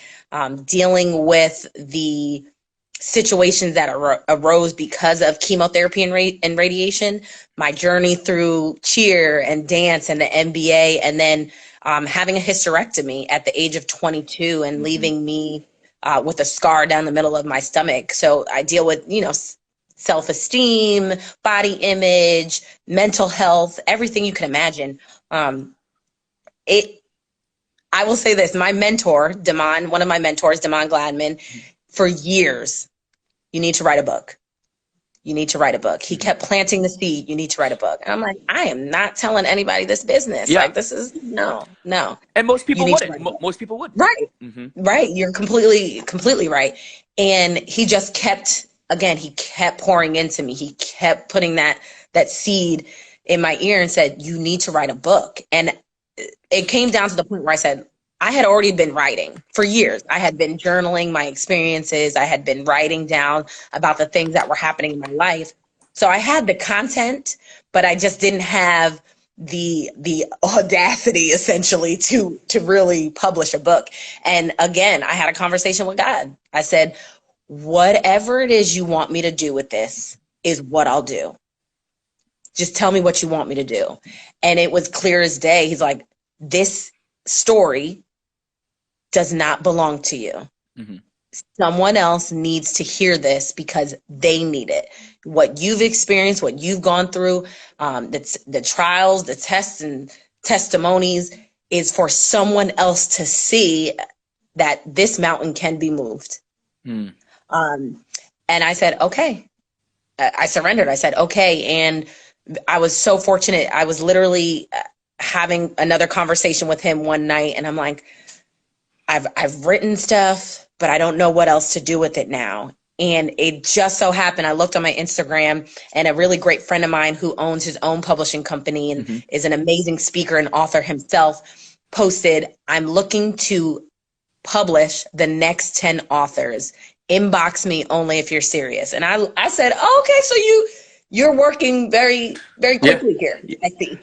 dealing with the situations that arose because of chemotherapy and radiation, my journey through cheer and dance and the NBA, and then having a hysterectomy at the age of 22 and leaving me with a scar down the middle of my stomach. So I deal with, self-esteem, body image, mental health, everything you can imagine. I will say this, my mentor, one of my mentors, Damon Gladman, for years, you need to write a book. You need to write a book. He kept planting the seed. You need to write a book. And I'm like, I am not telling anybody this business. Yeah. Like, this is no. And most people wouldn't. Most people would. Right. Right. You're completely right. And he just kept pouring into me. He kept putting that seed in my ear and said, you need to write a book. And it came down to the point where I said, I had already been writing for years. I had been journaling my experiences. I had been writing down about the things that were happening in my life. So I had the content, but I just didn't have the audacity, essentially, to really publish a book. And again, I had a conversation with God. I said, whatever it is you want me to do with this is what I'll do. Just tell me what you want me to do. And it was clear as day. He's like, this story does not belong to you. Someone else needs to hear this because they need it. What you've experienced, what you've gone through, the trials, the tests and testimonies is for someone else to see that this mountain can be moved. And I said, okay. I surrendered. I said, okay. And I was so fortunate. I was literally having another conversation with him one night, and I'm like, I've written stuff, but I don't know what else to do with it now. And it just so happened, I looked on my Instagram, and a really great friend of mine who owns his own publishing company and is an amazing speaker and author himself posted, I'm looking to publish the next 10 authors. Inbox me only if you're serious. And I said, oh, okay, so you're working very, very quickly here. I see.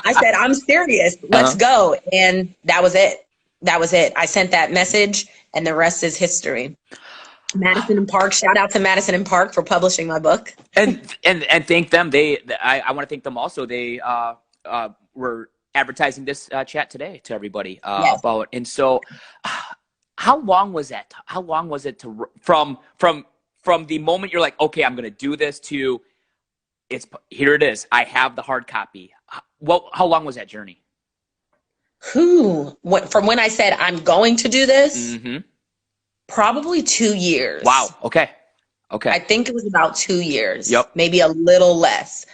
I said, I'm serious. Let's go. And that was it. I sent that message, and the rest is history. Madison and Park. Shout out to Madison and Park for publishing my book. And thank them. I want to thank them also. They were advertising this chat today to everybody Yes. about. And so, how long was that? How long was it from the moment you're like, okay, I'm going to do this, to here it is. I have the hard copy. How long was that journey? From when I said I'm going to do this, probably 2 years. Wow. Okay. I think it was about 2 years. Yep. Maybe a little less.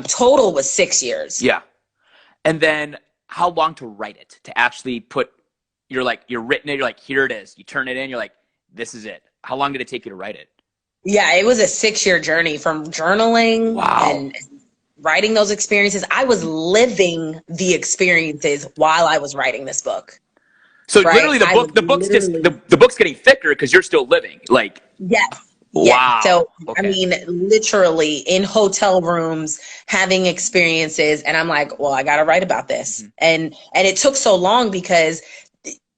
Total was 6 years. Yeah. And then how long to write it, to actually you're written it, you're like, here it is. You turn it in, you're like, this is it. How long did it take you to write it? Yeah, it was a 6-year journey from journaling and writing those experiences. I was living the experiences while I was writing this book. So literally the book's getting thicker because you're still living. Like, yes. Wow. Yeah. So, okay. I mean, literally in hotel rooms, having experiences. And I'm like, well, I got to write about this. And it took so long because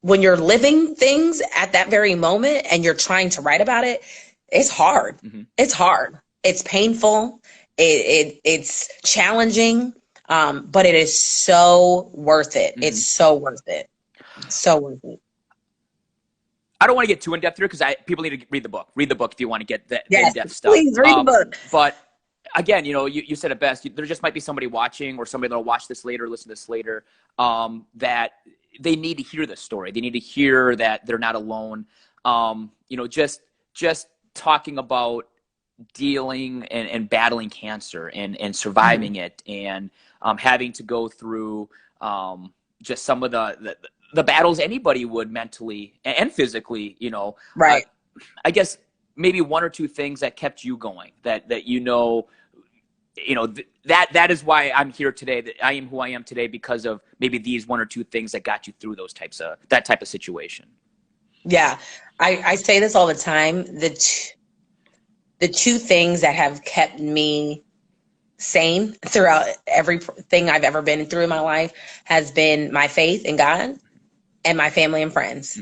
when you're living things at that very moment and you're trying to write about it, it's hard. It's hard. It's painful. It's challenging. But it is so worth it. It's so worth it. So worth it. I don't want to get too in-depth here because people need to read the book. Read the book if you want to get the in-depth stuff. Please read the book. But again, you said it best. There just might be somebody watching or somebody that'll watch this later, listen to this later, that they need to hear this story. They need to hear that they're not alone. Just talking about dealing and battling cancer and surviving it and having to go through just some of the battles anybody would mentally and physically, Right. I guess maybe one or two things that kept you going, that that is why I'm here today, that I am who I am today, because of maybe these one or two things that got you through that type of situation. Yeah. I say this all the time. The two things that have kept me sane throughout everything I've ever been through in my life has been my faith in God and my family and friends.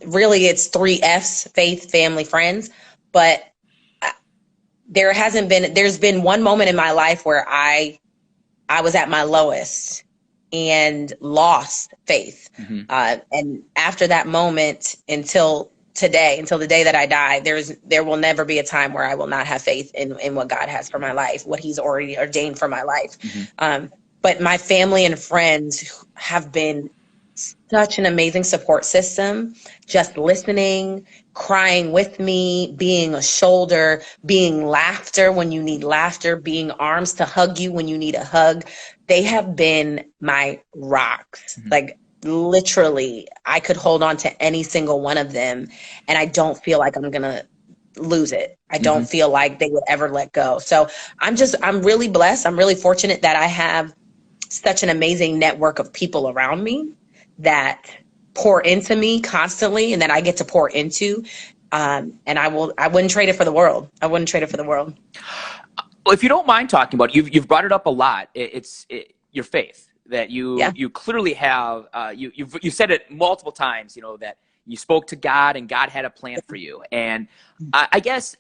Really, it's 3 F's: faith, family, friends. But there's been one moment in my life where I was at my lowest and lost faith. And after that moment, until the day that I die, there will never be a time where I will not have faith in what God has for my life, what he's already ordained for my life. But my family and friends have been such an amazing support system, just listening, crying with me, being a shoulder, being laughter when you need laughter, being arms to hug you when you need a hug. They have been my rocks. Like, literally, I could hold on to any single one of them, and I don't feel like I'm going to lose it. I don't feel like they would ever let go. So I'm really blessed. I'm really fortunate that I have such an amazing network of people around me that pour into me constantly and that I get to pour into. And I wouldn't trade it for the world. I wouldn't trade it for the world. Well, if you don't mind talking about it, you've brought it up a lot. It's your faith that you clearly have. You said it multiple times, that you spoke to God and God had a plan for you. And I guess,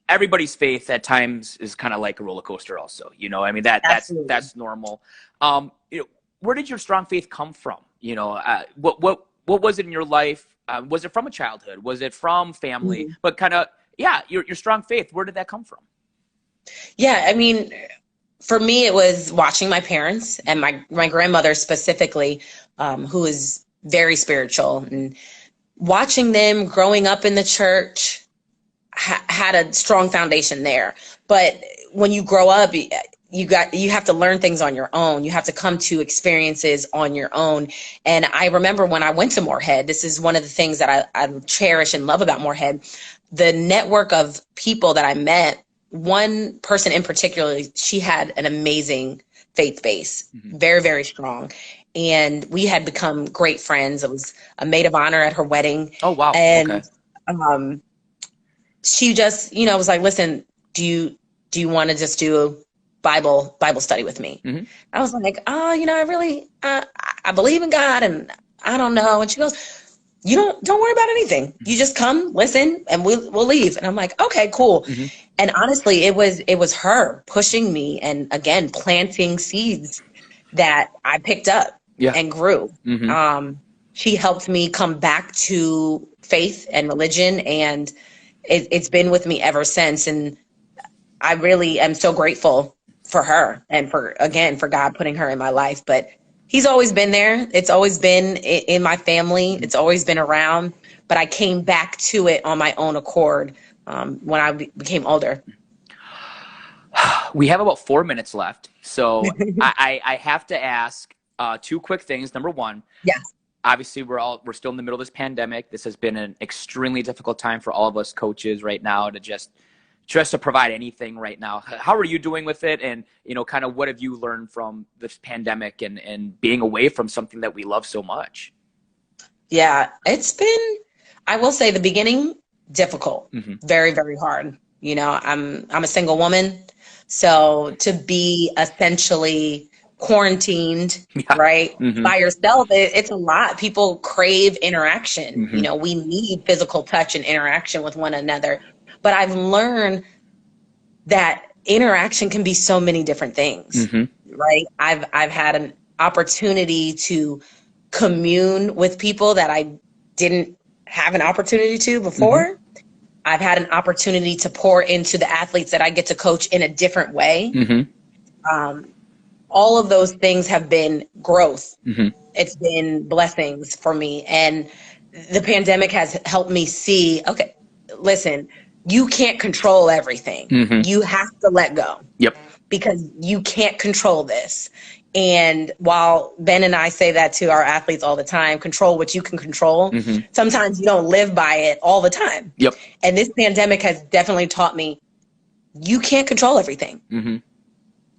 everybody's faith at times is kind of like a roller coaster also, I mean, that's normal. Where did your strong faith come from? What was it in your life? Was it from a childhood? Was it from family? But kind of, your strong faith, where did that come from? Yeah, I mean, for me, it was watching my parents and my grandmother specifically, who is very spiritual, and watching them growing up in the church had a strong foundation there. But when you grow up, you have to learn things on your own. You have to come to experiences on your own. And I remember when I went to Morehead, this is one of the things that I cherish and love about Morehead, the network of people that I met. One person in particular, she had an amazing faith base, very, very strong. And we had become great friends. I was a maid of honor at her wedding. Oh, wow. And she just, was like, listen, do you want to just do a Bible study with me? I was like, I really, I believe in God and I don't know. And she goes, don't worry about anything. You just come, listen, and we'll leave. And I'm like, okay, cool. And honestly, it was her pushing me and again planting seeds that I picked up and grew. She helped me come back to faith and religion, and it's been with me ever since. And I really am so grateful for her and for God putting her in my life. But he's always been there. It's always been in my family. It's always been around. But I came back to it on my own accord when I became older. We have about 4 minutes left. So I have to ask two quick things. Number one. Yes. Obviously, we're still in the middle of this pandemic. This has been an extremely difficult time for all of us coaches right now to just to provide anything right now. How are you doing with it? And, kind of what have you learned from this pandemic and being away from something that we love so much? Yeah, it's been, I will say the beginning, difficult, very, very hard. I'm a single woman. So to be essentially quarantined, right, by yourself, it's a lot. People crave interaction. We need physical touch and interaction with one another. But I've learned that interaction can be so many different things, right? I've had an opportunity to commune with people that I didn't have an opportunity to before. I've had an opportunity to pour into the athletes that I get to coach in a different way. All of those things have been growth. It's been blessings for me. And the pandemic has helped me see, okay, listen, you can't control everything. You have to let go. Because you can't control this. And while Ben and I say that to our athletes all the time, control what you can control, sometimes you don't live by it all the time. And this pandemic has definitely taught me you can't control everything.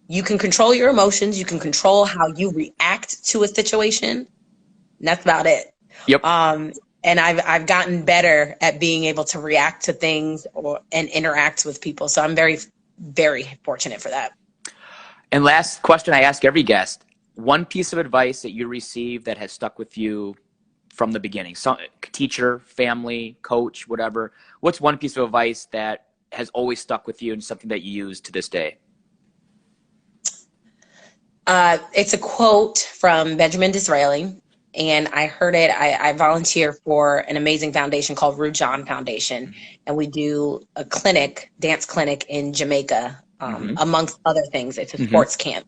You can control your emotions. You can control how you react to a situation. And that's about it. And I've gotten better at being able to react to things and interact with people. So I'm very, very fortunate for that. And last question I ask every guest, one piece of advice that you received that has stuck with you from the beginning, some teacher, family, coach, whatever. What's one piece of advice that has always stuck with you and something that you use to this day? It's a quote from Benjamin Disraeli, and I heard it. I volunteer for an amazing foundation called Ru John Foundation, and we do a dance clinic in Jamaica, amongst other things. It's a sports camp.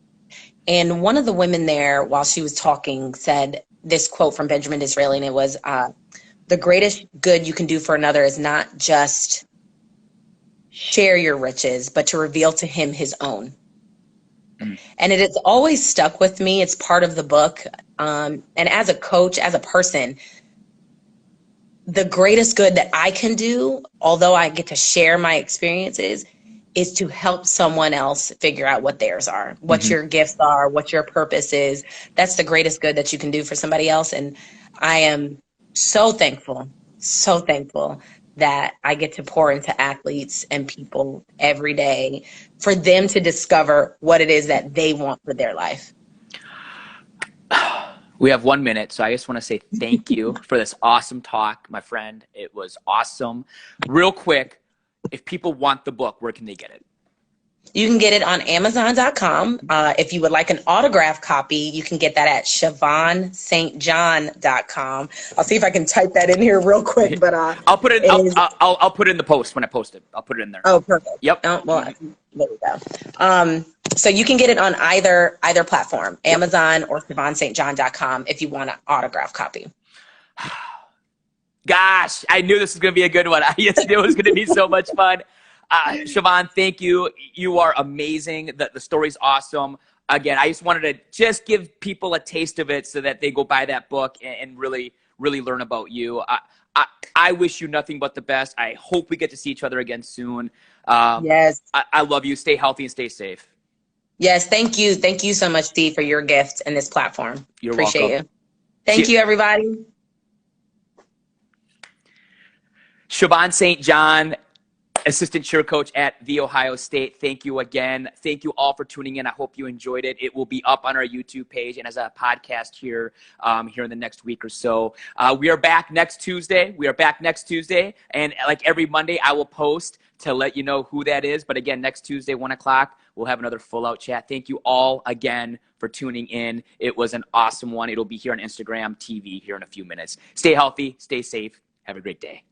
And one of the women there, while she was talking, said this quote from Benjamin Disraeli, and it was, the greatest good you can do for another is not just share your riches, but to reveal to him his own. And it has always stuck with me. It's part of the book. And as a coach, as a person, the greatest good that I can do, although I get to share my experiences, is to help someone else figure out what theirs are, what your gifts are, what your purpose is. That's the greatest good that you can do for somebody else. And I am so thankful that I get to pour into athletes and people every day for them to discover what it is that they want for their life. We have 1 minute, so I just want to say thank you for this awesome talk, my friend. It was awesome. Real quick, if people want the book, where can they get it? You can get it on Amazon.com. If you would like an autographed copy, you can get that at SiobhanSt.com. I'll see if I can type that in here real quick, but I'll put it. I'll put it in the post when I post it. I'll put it in there. Oh, perfect. Yep. Oh, well, there we go. So you can get it on either platform, Amazon or SiobhanSt.com, if you want an autographed copy. Gosh, I knew this was going to be a good one. I just knew it was going to be so much fun. Siobhan, thank you. You are amazing. The story's awesome. Again, I just wanted to give people a taste of it so that they go buy that book and really, really learn about you. I wish you nothing but the best. I hope we get to see each other again soon. Yes. I love you. Stay healthy and stay safe. Yes, thank you. Thank you so much, Steve, for your gift and this platform. You're Appreciate welcome. you. Thank you, everybody. Siobhan St. John, assistant cheer coach at The Ohio State. Thank you again. Thank you all for tuning in. I hope you enjoyed it. It will be up on our YouTube page and as a podcast here in the next week or so. We are back next Tuesday. And like every Monday, I will post to let you know who that is. But again, next Tuesday, 1 o'clock, we'll have another full out chat. Thank you all again for tuning in. It was an awesome one. It'll be here on Instagram TV here in a few minutes. Stay healthy. Stay safe. Have a great day.